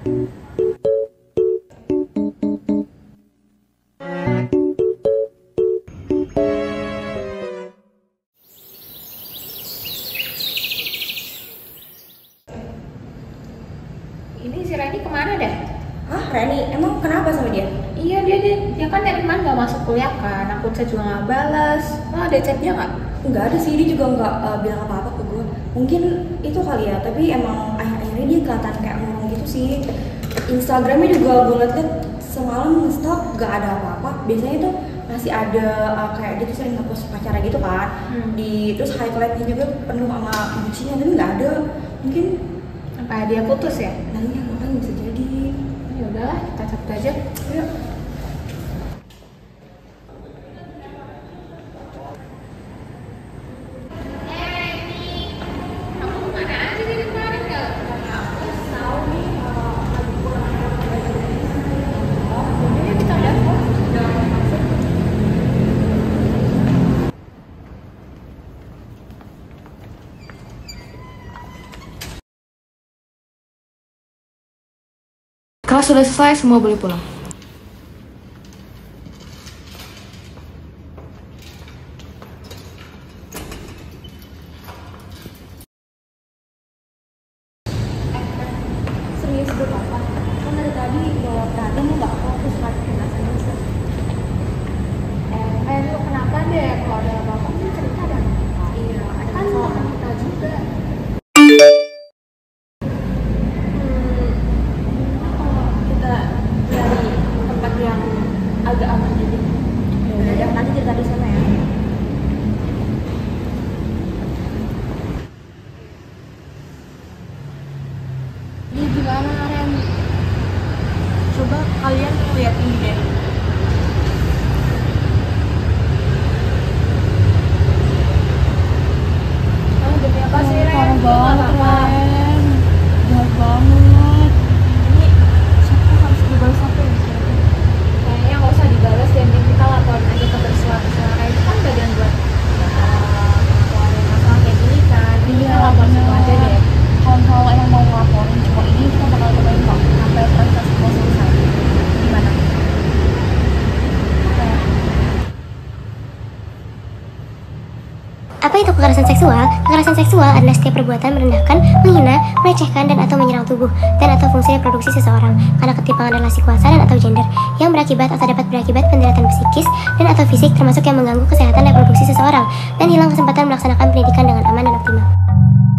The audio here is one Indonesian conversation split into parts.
Ini si Reni kemana dah? Hah, Reni? Emang kenapa sama dia? Iya dia kan dari kemarin nggak masuk kuliah kan, aku chat juga nggak balas. Oh, ada chat dia nggak? Nggak ada sih, dia juga nggak bilang apa-apa ke gue. Mungkin itu kali ya, tapi emang akhir-akhirnya dia kelihatan kayak ngomong gitu sih. Instagramnya juga gue liat semalam nge-stalk nggak ada apa-apa. Biasanya tuh masih ada kayak dia tuh sering nge-post pacarnya gitu kan. Terus highlightnya juga penuh sama bucinya, tapi nggak ada. Mungkin Apa dia putus ya? nah iya makanya bisa jadi. Ya udahlah, kita cabut aja. Ayo. Kelas sudah selesai, semua boleh pulang. Serius gue apa? Kan dari tadi bawa berantem lu gak fokus lagi ke rasanya. Lu kenapa deh? Kalau ada apa-apa kan cerita dan Iya, kan sama kita juga. kita dari tempat yang agak aman jadi. Ya, nanti cerita di sana ya. Ini gimana, Ren? Coba kalian lihat ini deh. Demi apa sih, Ren? Parah Lu banget, nggak apa-apa. Ren. Jahat banget. Ini siapa harus dibalas apa ya? Kayaknya nggak usah dibalas, dan kita laporin aja ke bersuara-suara. Itu kan bagian buat laporin masalah kayak gini kan. Jadi kita laporin itu aja deh. Kalau emang mau ngelaporin cuma ini, kita bakal cobain kok sampai proses semua selesai. Gimana? Apa itu kekerasan seksual? Kekerasan seksual adalah setiap perbuatan merendahkan, menghina, melecehkan, dan atau menyerang tubuh dan atau fungsi reproduksi seseorang karena ketimpangan relasi kuasa dan atau gender yang berakibat atau dapat berakibat penderatan psikis dan atau fisik termasuk yang mengganggu kesehatan reproduksi seseorang dan hilang kesempatan melaksanakan pendidikan dengan aman dan optimal.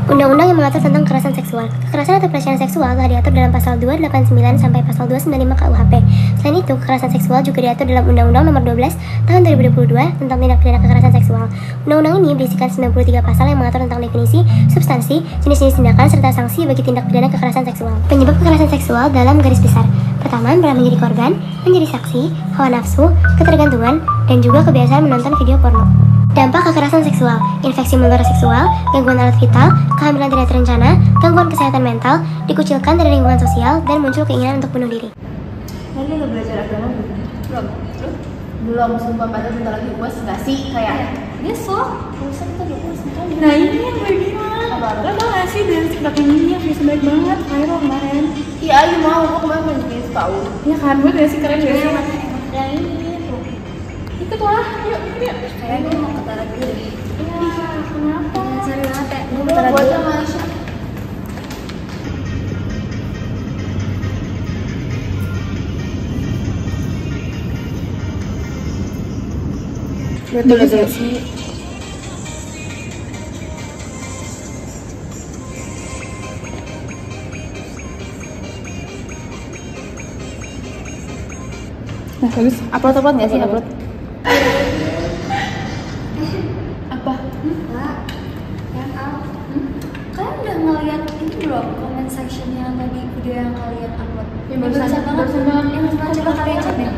Undang-undang yang mengatur tentang kekerasan seksual. Kekerasan atau pelecehan seksual telah diatur dalam pasal 289 sampai pasal 295 KUHP. Selain itu, kekerasan seksual juga diatur dalam Undang-Undang Nomor 12 Tahun 2022 tentang tindak pidana kekerasan seksual. Undang-undang ini berisikan 93 pasal yang mengatur tentang definisi, substansi, jenis-jenis tindakan serta sanksi bagi tindak pidana kekerasan seksual. Penyebab kekerasan seksual dalam garis besar. Pertama, pernah menjadi korban, menjadi saksi, hawa nafsu, ketergantungan, dan juga kebiasaan menonton video porno. Dampak kekerasan seksual, infeksi menular seksual, gangguan alat vital, kehamilan tidak terencana, gangguan kesehatan mental, dikucilkan dari lingkungan sosial, dan muncul keinginan untuk bunuh diri. Nanti lo belajar agama belum? Belum, sumpah padahal bentar lagi UAS nggak sih? Kayak Besok, besok kita udah UAS kan? nah ini yang gue bilang. Lo tau gak sih dari TikTok ini yang views baik banget, viral kemarin. Iya, ayo mau. Gue kemarin mau bikin tahu. Iya kan, gue gak sih keren gak sih? Yang ini tuh. Ikut lah, yuk. Kayaknya gue mau ke Tara dulu deh. Iya, kenapa? Cari latte. Gue Lu buat sama Aisyah. Betul sih. Nah, bagus. Upload nggak sih? Upload. Apa? Kalian udah ngeliat itu belum? Comment section yang tadi video yang kalian upload? Yang barusan banget. Yang barusan coba kalian cek deh.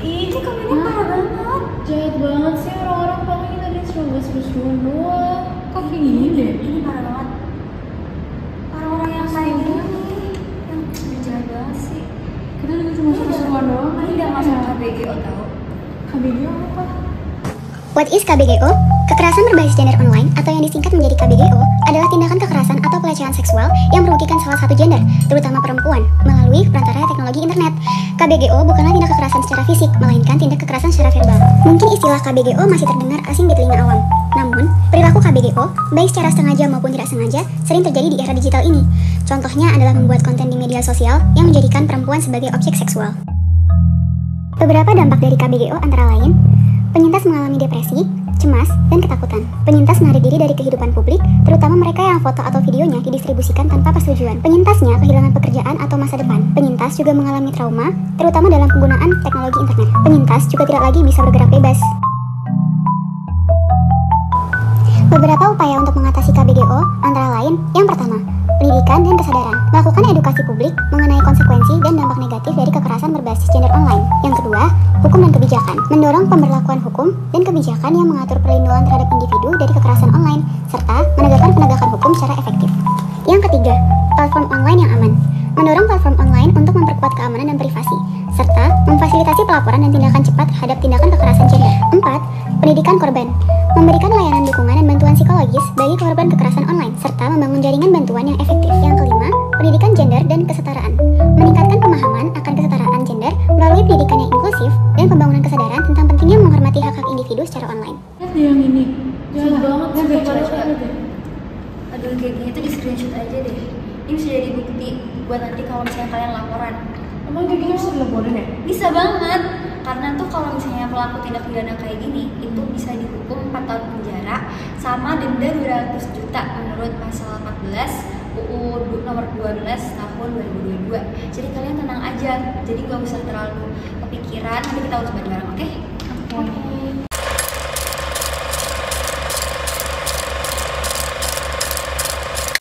Ini komennya parah banget. Jahat banget sih orang-orang, paling tadi cuma seru-seruan doang. Kok kayak gini deh? Ini parah banget. Orang-orang yang kayak gini yang jahat banget sih. Kita juga cuma seru-seruan doang. Ini udah masuk KBGO tau. KBGO apa? What is KBGO? Kekerasan berbasis gender online atau yang disingkat menjadi KBGO adalah tindakan kekerasan atau pelecehan seksual yang merugikan salah satu gender, terutama perempuan, melalui perantara teknologi internet. KBGO bukanlah tindak kekerasan secara fisik, melainkan tindak kekerasan secara verbal. Mungkin istilah KBGO masih terdengar asing di telinga awam. Namun, perilaku KBGO, baik secara sengaja maupun tidak sengaja, sering terjadi di era digital ini. Contohnya adalah membuat konten di media sosial yang menjadikan perempuan sebagai objek seksual. Beberapa dampak dari KBGO antara lain, penyintas mengalami depresi, cemas, dan ketakutan. Penyintas menarik diri dari kehidupan publik, terutama mereka yang foto atau videonya didistribusikan tanpa persetujuan. Penyintasnya kehilangan pekerjaan atau masa depan. Penyintas juga mengalami trauma, terutama dalam penggunaan teknologi internet. Penyintas juga tidak lagi bisa bergerak bebas. Beberapa upaya untuk mengatasi KBGO antara lain, yang pertama, pendidikan dan kesadaran. Melakukan edukasi publik mengenai konsekuensi dan dampak negatif dari kekerasan berbasis gender online. Yang kedua, hukum dan kebijakan. Mendorong pemberlakuan hukum dan kebijakan yang mengatur perlindungan terhadap individu dari kekerasan online, serta menegakkan penegakan hukum secara efektif. Yang ketiga, platform online yang aman. Mendorong platform online untuk memperkuat keamanan dan privasi, serta memfasilitasi pelaporan dan tindakan cepat terhadap tindakan kekerasan gender. 4. Pendidikan korban. Memberikan layanan dukungan dan bantuan psikologis bagi korban kekerasan online, serta membangun jaringan bantuan yang efektif. Yang kelima, pendidikan gender dan kesetaraan. Meningkatkan pemahaman akan kesetaraan gender melalui pendidikan yang inklusif dan pembangunan kesadaran tentang pentingnya menghormati hak-hak individu secara online. Lihat deh yang ini. Sulit banget sih, coba. Aduh, kayak gini tuh di screenshot aja deh. Ini bisa jadi bukti buat nanti kalau misalnya kalian laporan. Emang kayak gini bisa dilaporin ya? Bisa banget, karena tuh kalau misalnya pelaku tindak pidana kayak gini itu bisa dihukum 4 tahun penjara sama denda 200 juta menurut pasal 14 UU nomor 12 tahun 2022. Jadi kalian tenang aja, jadi gak usah terlalu kepikiran, nanti kita urus bareng-bareng, oke? Oke.